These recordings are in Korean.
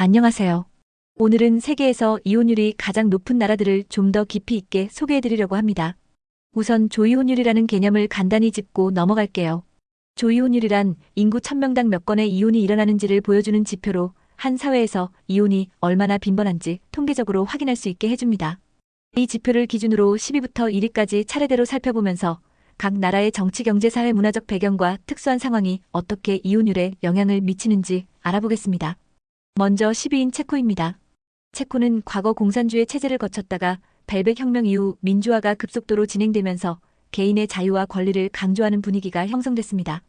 안녕하세요. 오늘은 세계에서 이혼율이 가장 높은 나라들을 좀 더 깊이 있게 소개해드리려고 합니다. 우선 조이혼율이라는 개념을 간단히 짚고 넘어갈게요. 조이혼율이란 인구 1000명당 몇 건의 이혼이 일어나는지를 보여주는 지표로 한 사회에서 이혼이 얼마나 빈번한지 통계적으로 확인할 수 있게 해줍니다. 이 지표를 기준으로 10위부터 1위까지 차례대로 살펴보면서 각 나라의 정치, 경제, 사회, 문화적 배경과 특수한 상황이 어떻게 이혼율에 영향을 미치는지 알아보겠습니다. 먼저 10위인 체코입니다. 체코는 과거 공산주의 체제를 거쳤다가 벨벳 혁명 이후 민주화가 급속도로 진행되면서 개인의 자유와 권리를 강조하는 분위기가 형성됐습니다.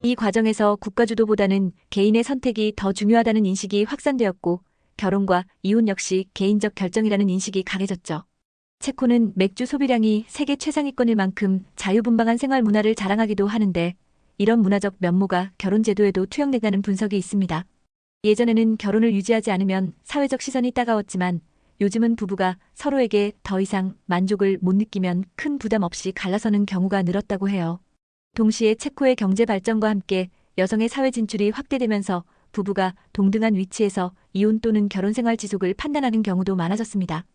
이 과정에서 국가주도보다는 개인의 선택이 더 중요하다는 인식이 확산되었고 결혼과 이혼 역시 개인적 결정이라는 인식이 강해졌죠. 체코는 맥주 소비량이 세계 최상위권일 만큼 자유분방한 생활 문화를 자랑하기도 하는데 이런 문화적 면모가 결혼 제도에도 투영된다는 분석이 있습니다. 예전에는 결혼을 유지하지 않으면 사회적 시선이 따가웠지만 요즘은 부부가 서로에게 더 이상 만족을 못 느끼면 큰 부담 없이 갈라서는 경우가 늘었다고 해요. 동시에 체코의 경제 발전과 함께 여성의 사회 진출이 확대되면서 부부가 동등한 위치에서 이혼 또는 결혼 생활 지속을 판단하는 경우도 많아졌습니다.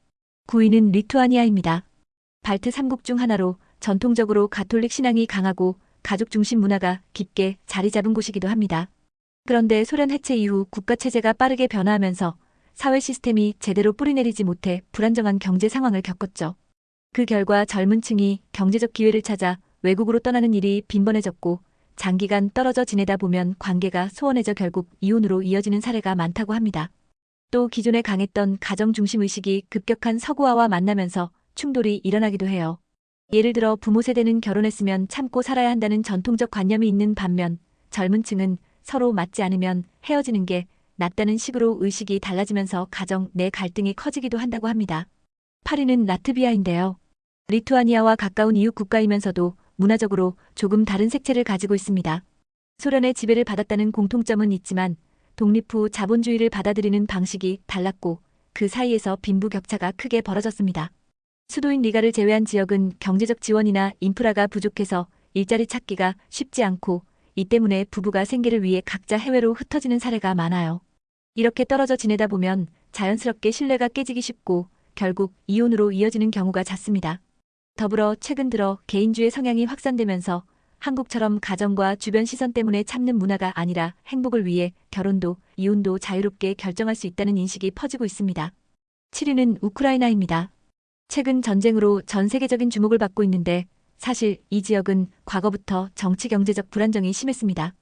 9위는 리투아니아입니다. 발트 3국 중 하나로 전통적으로 가톨릭 신앙이 강하고 가족 중심 문화가 깊게 자리 잡은 곳이기도 합니다. 그런데 소련 해체 이후 국가 체제가 빠르게 변화하면서 사회 시스템이 제대로 뿌리내리지 못해 불안정한 경제 상황을 겪었죠. 그 결과 젊은 층이 경제적 기회를 찾아 외국으로 떠나는 일이 빈번해졌고 장기간 떨어져 지내다 보면 관계가 소원해져 결국 이혼으로 이어지는 사례가 많다고 합니다. 또 기존에 강했던 가정 중심 의식이 급격한 서구화와 만나면서 충돌이 일어나기도 해요. 예를 들어 부모 세대는 결혼했으면 참고 살아야 한다는 전통적 관념이 있는 반면 젊은 층은 서로 맞지 않으면 헤어지는 게 낫다는 식으로 의식이 달라지면서 가정 내 갈등이 커지기도 한다고 합니다. 8위는 라트비아인데요. 리투아니아와 가까운 이웃 국가이면서도 문화적으로 조금 다른 색채를 가지고 있습니다. 소련의 지배를 받았다는 공통점은 있지만 독립 후 자본주의를 받아들이는 방식이 달랐고 그 사이에서 빈부격차가 크게 벌어졌습니다. 수도인 리가를 제외한 지역은 경제적 지원이나 인프라가 부족해서 일자리 찾기가 쉽지 않고 이 때문에 부부가 생계를 위해 각자 해외로 흩어지는 사례가 많아요. 이렇게 떨어져 지내다 보면 자연스럽게 신뢰가 깨지기 쉽고 결국 이혼으로 이어지는 경우가 잦습니다. 더불어 최근 들어 개인주의 성향이 확산되면서 한국처럼 가정과 주변 시선 때문에 참는 문화가 아니라 행복을 위해 결혼도 이혼도 자유롭게 결정할 수 있다는 인식이 퍼지고 있습니다. 7위는 우크라이나입니다. 최근 전쟁으로 전 세계적인 주목을 받고 있는데 사실 이 지역은 과거부터 정치 경제적 불안정이 심했습니다.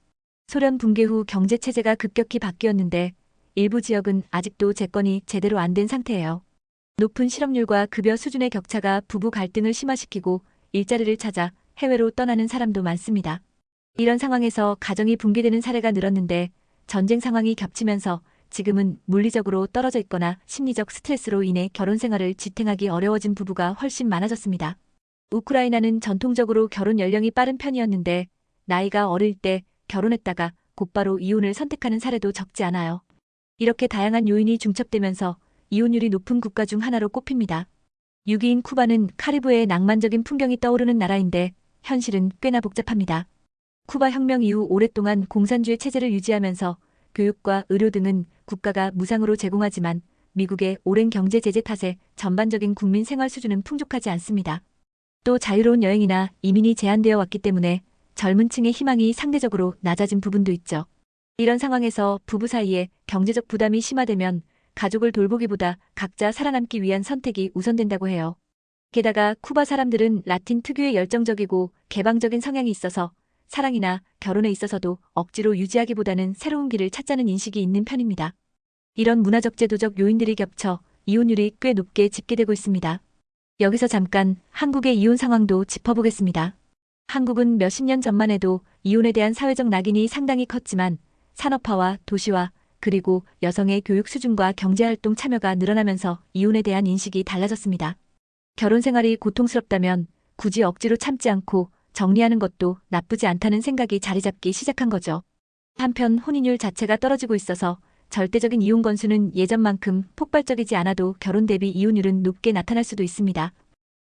소련 붕괴 후 경제 체제가 급격히 바뀌었는데 일부 지역은 아직도 재건이 제대로 안 된 상태예요. 높은 실업률과 급여 수준의 격차가 부부 갈등을 심화시키고 일자리를 찾아 해외로 떠나는 사람도 많습니다. 이런 상황에서 가정이 붕괴되는 사례가 늘었는데 전쟁 상황이 겹치면서 지금은 물리적으로 떨어져 있거나 심리적 스트레스로 인해 결혼 생활을 지탱하기 어려워진 부부가 훨씬 많아졌습니다. 우크라이나는 전통적으로 결혼 연령이 빠른 편이었는데 나이가 어릴 때 결혼했다가 곧바로 이혼을 선택하는 사례도 적지 않아요. 이렇게 다양한 요인이 중첩되면서 이혼율이 높은 국가 중 하나로 꼽힙니다. 6위인 쿠바는 카리브해의 낭만적인 풍경이 떠오르는 나라인데 현실은 꽤나 복잡합니다. 쿠바 혁명 이후 오랫동안 공산주의 체제를 유지하면서 교육과 의료 등은 국가가 무상으로 제공하지만 미국의 오랜 경제 제재 탓에 전반적인 국민 생활 수준은 풍족하지 않습니다. 또 자유로운 여행이나 이민이 제한되어 왔기 때문에 젊은 층의 희망이 상대적으로 낮아진 부분도 있죠. 이런 상황에서 부부 사이에 경제적 부담이 심화되면 가족을 돌보기보다 각자 살아남기 위한 선택이 우선된다고 해요. 게다가 쿠바 사람들은 라틴 특유의 열정적이고 개방적인 성향이 있어서 사랑이나 결혼에 있어서도 억지로 유지하기보다는 새로운 길을 찾자는 인식이 있는 편입니다. 이런 문화적 제도적 요인들이 겹쳐 이혼율이 꽤 높게 집계되고 있습니다. 여기서 잠깐 한국의 이혼 상황도 짚어보겠습니다. 한국은 몇십 년 전만 해도 이혼에 대한 사회적 낙인이 상당히 컸지만 산업화와 도시화 그리고 여성의 교육 수준과 경제활동 참여가 늘어나면서 이혼에 대한 인식이 달라졌습니다. 결혼 생활이 고통스럽다면 굳이 억지로 참지 않고 정리하는 것도 나쁘지 않다는 생각이 자리 잡기 시작한 거죠. 한편 혼인율 자체가 떨어지고 있어서 절대적인 이혼 건수는 예전만큼 폭발적이지 않아도 결혼 대비 이혼율은 높게 나타날 수도 있습니다.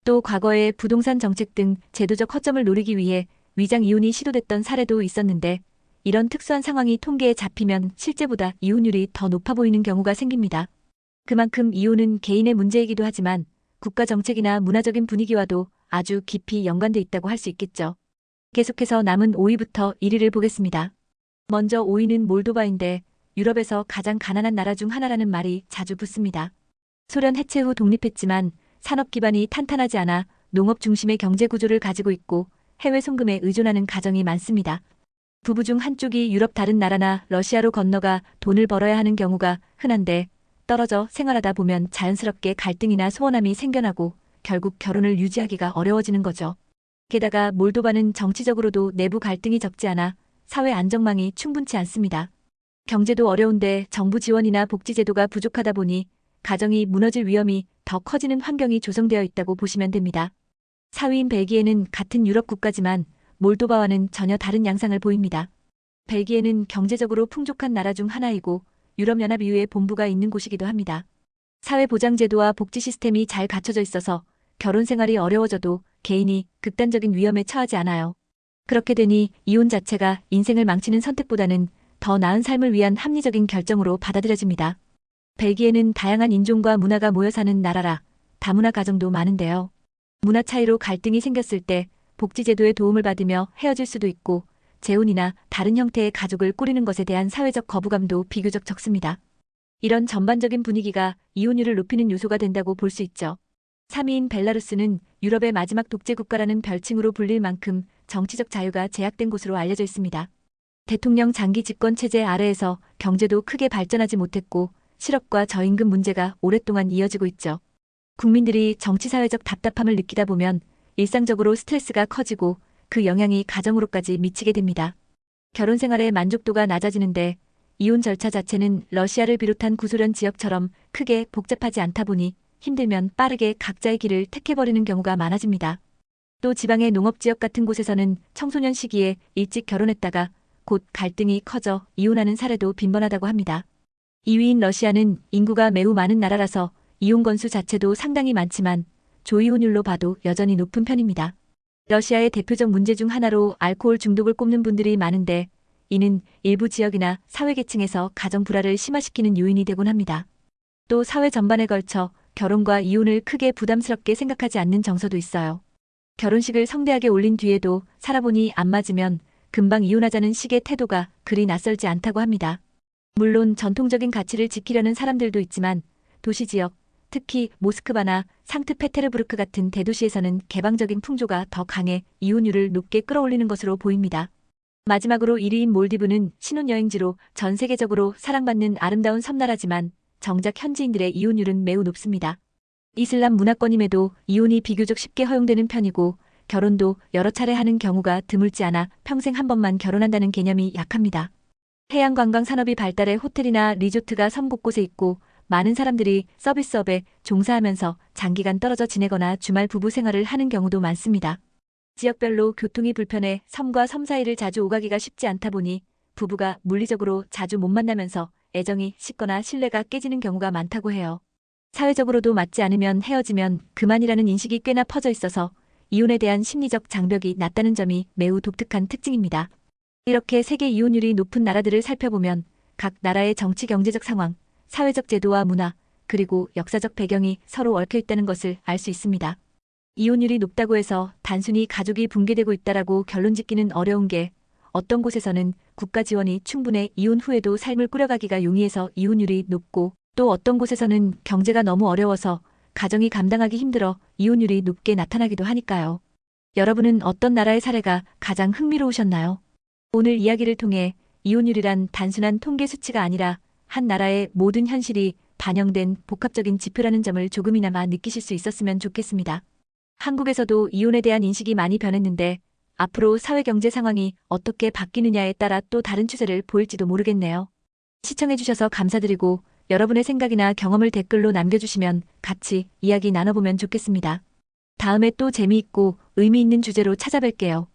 또 과거에 부동산 정책 등 제도적 허점을 노리기 위해 위장 이혼이 시도됐던 사례도 있었는데 이런 특수한 상황이 통계에 잡히면 실제보다 이혼율이 더 높아 보이는 경우가 생깁니다. 그만큼 이혼은 개인의 문제이기도 하지만 국가 정책이나 문화적인 분위기와도 아주 깊이 연관돼 있다고 할 수 있겠죠. 계속해서 남은 5위부터 1위를 보겠습니다. 먼저 5위는 몰도바인데 유럽에서 가장 가난한 나라 중 하나라는 말이 자주 붙습니다. 소련 해체 후 독립했지만 산업 기반이 탄탄하지 않아 농업 중심의 경제 구조를 가지고 있고 해외 송금에 의존하는 가정이 많습니다. 부부 중 한쪽이 유럽 다른 나라나 러시아로 건너가 돈을 벌어야 하는 경우가 흔한데 떨어져 생활하다 보면 자연스럽게 갈등이나 소원함이 생겨나고 결국 결혼을 유지하기가 어려워지는 거죠. 게다가 몰도바는 정치적으로도 내부 갈등이 적지 않아 사회 안정망이 충분치 않습니다. 경제도 어려운데 정부 지원이나 복지 제도가 부족하다 보니 가정이 무너질 위험이 더 커지는 환경이 조성되어 있다고 보시면 됩니다. 4위인 벨기에는 같은 유럽 국가지만 몰도바와는 전혀 다른 양상을 보입니다. 벨기에는 경제적으로 풍족한 나라 중 하나이고 유럽연합 EU의 본부가 있는 곳이기도 합니다. 사회보장제도와 복지 시스템이 잘 갖춰져 있어서 결혼 생활이 어려워져도 개인이 극단적인 위험에 처하지 않아요. 그렇게 되니 이혼 자체가 인생을 망치는 선택보다는 더 나은 삶을 위한 합리적인 결정으로 받아들여집니다. 벨기에는 다양한 인종과 문화가 모여 사는 나라라 다문화 가정도 많은데요. 문화 차이로 갈등이 생겼을 때 복지제도의 도움을 받으며 헤어질 수도 있고 재혼이나 다른 형태의 가족을 꾸리는 것에 대한 사회적 거부감도 비교적 적습니다. 이런 전반적인 분위기가 이혼율을 높이는 요소가 된다고 볼 수 있죠. 3위인 벨라루스는 유럽의 마지막 독재 국가라는 별칭으로 불릴 만큼 정치적 자유가 제약된 곳으로 알려져 있습니다. 대통령 장기 집권 체제 아래에서 경제도 크게 발전하지 못했고 실업과 저임금 문제가 오랫동안 이어지고 있죠. 국민들이 정치사회적 답답함을 느끼다 보면 일상적으로 스트레스가 커지고 그 영향이 가정으로까지 미치게 됩니다. 결혼 생활의 만족도가 낮아지는데 이혼 절차 자체는 러시아를 비롯한 구소련 지역처럼 크게 복잡하지 않다 보니 힘들면 빠르게 각자의 길을 택해버리는 경우가 많아집니다. 또 지방의 농업지역 같은 곳에서는 청소년 시기에 일찍 결혼했다가 곧 갈등이 커져 이혼하는 사례도 빈번하다고 합니다. 2위인 러시아는 인구가 매우 많은 나라라서 이혼 건수 자체도 상당히 많지만 조이혼율로 봐도 여전히 높은 편입니다. 러시아의 대표적 문제 중 하나로 알코올 중독을 꼽는 분들이 많은데 이는 일부 지역이나 사회계층에서 가정 불화를 심화시키는 요인이 되곤 합니다. 또 사회 전반에 걸쳐 결혼과 이혼을 크게 부담스럽게 생각하지 않는 정서도 있어요. 결혼식을 성대하게 올린 뒤에도 살아보니 안 맞으면 금방 이혼하자는 식의 태도가 그리 낯설지 않다고 합니다. 물론 전통적인 가치를 지키려는 사람들도 있지만 도시 지역, 특히 모스크바나 상트페테르부르크 같은 대도시에서는 개방적인 풍조가 더 강해 이혼율을 높게 끌어올리는 것으로 보입니다. 마지막으로 1위인 몰디브는 신혼여행지로 전 세계적으로 사랑받는 아름다운 섬나라지만 정작 현지인들의 이혼율은 매우 높습니다. 이슬람 문화권임에도 이혼이 비교적 쉽게 허용되는 편이고 결혼도 여러 차례 하는 경우가 드물지 않아 평생 한 번만 결혼한다는 개념이 약합니다. 해양 관광 산업이 발달해 호텔이나 리조트가 섬 곳곳에 있고 많은 사람들이 서비스업에 종사하면서 장기간 떨어져 지내거나 주말 부부 생활을 하는 경우도 많습니다. 지역별로 교통이 불편해 섬과 섬 사이를 자주 오가기가 쉽지 않다 보니 부부가 물리적으로 자주 못 만나면서 애정이 식거나 신뢰가 깨지는 경우가 많다고 해요. 사회적으로도 맞지 않으면 헤어지면 그만이라는 인식이 꽤나 퍼져 있어서 이혼에 대한 심리적 장벽이 낮다는 점이 매우 독특한 특징입니다. 이렇게 세계 이혼율이 높은 나라들을 살펴보면 각 나라의 정치 경제적 상황, 사회적 제도와 문화, 그리고 역사적 배경이 서로 얽혀 있다는 것을 알 수 있습니다. 이혼율이 높다고 해서 단순히 가족이 붕괴되고 있다라고 결론 짓기는 어려운 게 어떤 곳에서는 국가 지원이 충분해 이혼 후에도 삶을 꾸려가기가 용이해서 이혼율이 높고 또 어떤 곳에서는 경제가 너무 어려워서 가정이 감당하기 힘들어 이혼율이 높게 나타나기도 하니까요. 여러분은 어떤 나라의 사례가 가장 흥미로우셨나요? 오늘 이야기를 통해 이혼율이란 단순한 통계 수치가 아니라 한 나라의 모든 현실이 반영된 복합적인 지표라는 점을 조금이나마 느끼실 수 있었으면 좋겠습니다. 한국에서도 이혼에 대한 인식이 많이 변했는데 앞으로 사회 경제 상황이 어떻게 바뀌느냐에 따라 또 다른 추세를 보일지도 모르겠네요. 시청해주셔서 감사드리고 여러분의 생각이나 경험을 댓글로 남겨주시면 같이 이야기 나눠보면 좋겠습니다. 다음에 또 재미있고 의미 있는 주제로 찾아뵐게요.